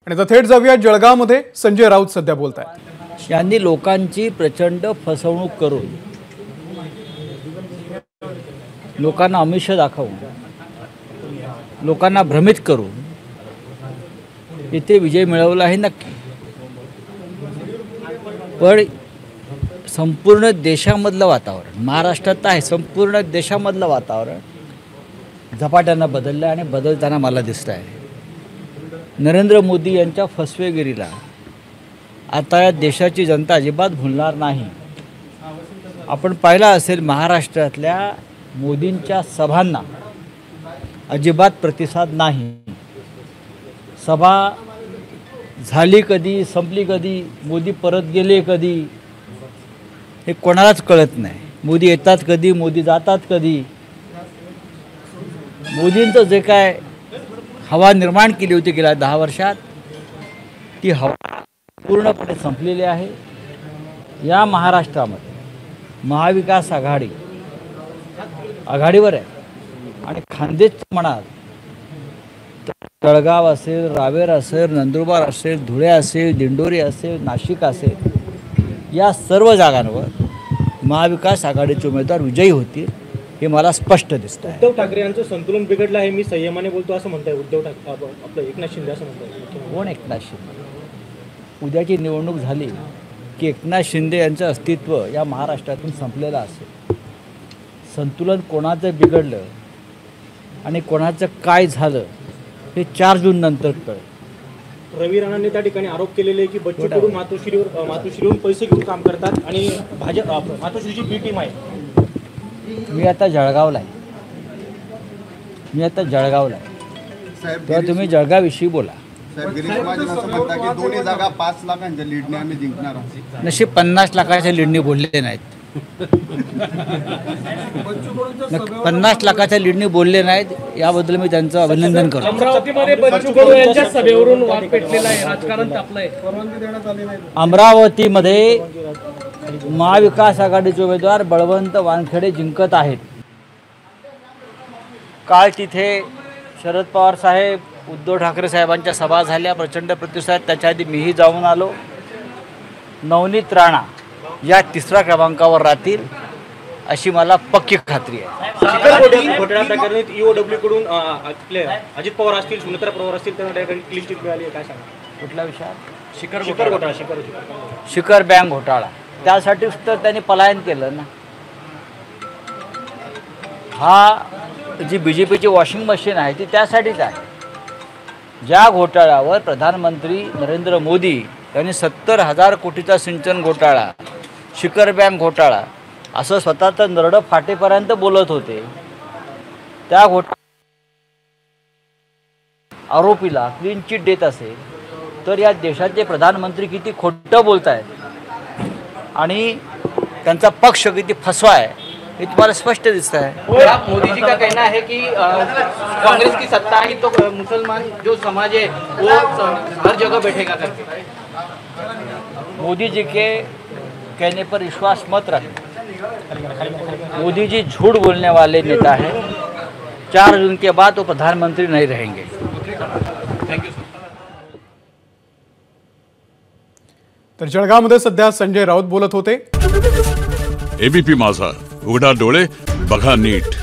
आणि आता थेट जाऊया जळगावमध्ये संजय राऊत सध्या बोलतायत। यांनी लोकांची प्रचंड फसवणूक करून लोकांना आमिष दाखवून लोकांना भ्रमित करून इथे विजय मिळवला आहे नक्की, पण संपूर्ण देशामधलं वातावरण, महाराष्ट्रात आहे संपूर्ण देशामधलं वातावरण झपाट्यानं बदललं आणि बदलताना मला दिसतं आहे। नरेंद्र मोदी यांच्या फसवेगिरीला आता या देशाची जनता अजिबात भुलणार नाही। आपण पाहिलं असेल महाराष्ट्रातल्या मोदींच्या सभांना अजिबात प्रतिसाद नाही। सभा झाली कधी, संपली कधी, मोदी परत गेले कधी, हे कोणालाच कळत नाही। मोदी येतात कधी, मोदी जातात कधी। मोदींचं जे काय हवा निर्माण केली होती गेल्या 10 वर्षात, ती हवा पूर्णपणे संपलेली आहे। या महाराष्ट्रामध्ये महाविकास आघाडी आघाडीवर आहे आणि खान्देश म्हणाल जळगाव असेल, रावेर असेल, नंदुरबार असेल, धुळे असेल, दिंडोरी असेल, नाशिक असेल, या सर्व जागांवर महाविकास आघाडीचे उमेदवार विजयी होतील हे मला स्पष्ट दिसतं आहे। उद्धव ठाकरे यांचं संतुलन बिघडलं आहे, मी संयमाने बोलतो असं म्हणताय उद्धव ठाकरे, आपलं एकनाथ शिंदे असं म्हणतात। कोण एकनाथ शिंदे? उद्याची निवडणूक झाली की एकनाथ शिंदे यांचं अस्तित्व या महाराष्ट्रातून संपलेलं असेल। संतुलन कोणाचं बिघडलं आणि कोणाचं काय झालं हे 4 जून नंतर कळेल। रवी राणांनी त्या ठिकाणी आरोप केलेले की बच्चू कडू मातोश्रीवरून पैसे घेऊन काम करतात आणि मातोश्रीची बी टीम आहे। मी आता जळगावला आहे, तेव्हा तुम्ही जळगावविषयी बोला। दोन्ही जागा 5 लाखांच्या लीडने आम्ही जिंकणार आहोत। नशीब 50 लाखाच्या लीडने बोलले नाहीत, 50 लाखाच्या लीडने बोलले नाहीत, याबद्दल मी त्यांचं अभिनंदन करतो। अमरावतीमध्ये बच्चू कडू यांच्या सभेवरून वाद पेटलेला आहे, राजकारण तापलंय। अमरावतीमध्ये महाविकास आघाडीचे उमेदवार बळवंत वानखेडे जिंकत आहेत। काल तिथे शरद पवार साहेब, उद्धव ठाकरे साहेबांच्या सभा झाल्या, प्रचंड प्रतिसाद। त्याच्या आधी मीही जाऊन आलो। नवनीत राणा या 3ऱ्या क्रमांकावर राहतील अशी मला पक्की खात्री आहे। घोटाळा प्रकरणी EOW कडून आपले अजित पवार असतील, सुनेत्रा पवार असतील, त्यांना क्लीन चिट मिळाली आहे, काय सांगा? कुठला विषय? शिखर बँक घोटाळा। त्यासाठीच तर त्यांनी पलायन केलं ना। हा जी BJPची वॉशिंग मशीन आहे ती त्यासाठीच आहे। ज्या घोटाळ्यावर प्रधानमंत्री नरेंद्र मोदी यांनी 70,000 कोटीचा सिंचन घोटाळा, शिखर बँक घोटाळा असं स्वतःचं नरडं फाटेपर्यंत बोलत होते, त्या आरोपीला क्लीन चिट देत असेल तर या देशाचे प्रधानमंत्री किती खोटं बोलत आहेत आणि त्यांचा पक्ष किती फसवा आहे हे तुम्हाला स्पष्ट दिसतं है। मोदी जी का कहना है कि कांग्रेस की सत्ता ही तो मुसलमान जो समाज है वो हर जगह बैठेगा करके। मोदी जी के कहने पर विश्वास मत रखें। मोदी जी झूठ बोलने वाले नेता हैं। 4 जून के बाद वो प्रधानमंत्री नहीं रहेंगे। तर जळगावमध्ये सध्या संजय राऊत बोलत होते। ABP माझा, उघडा डोळे बघा नीट।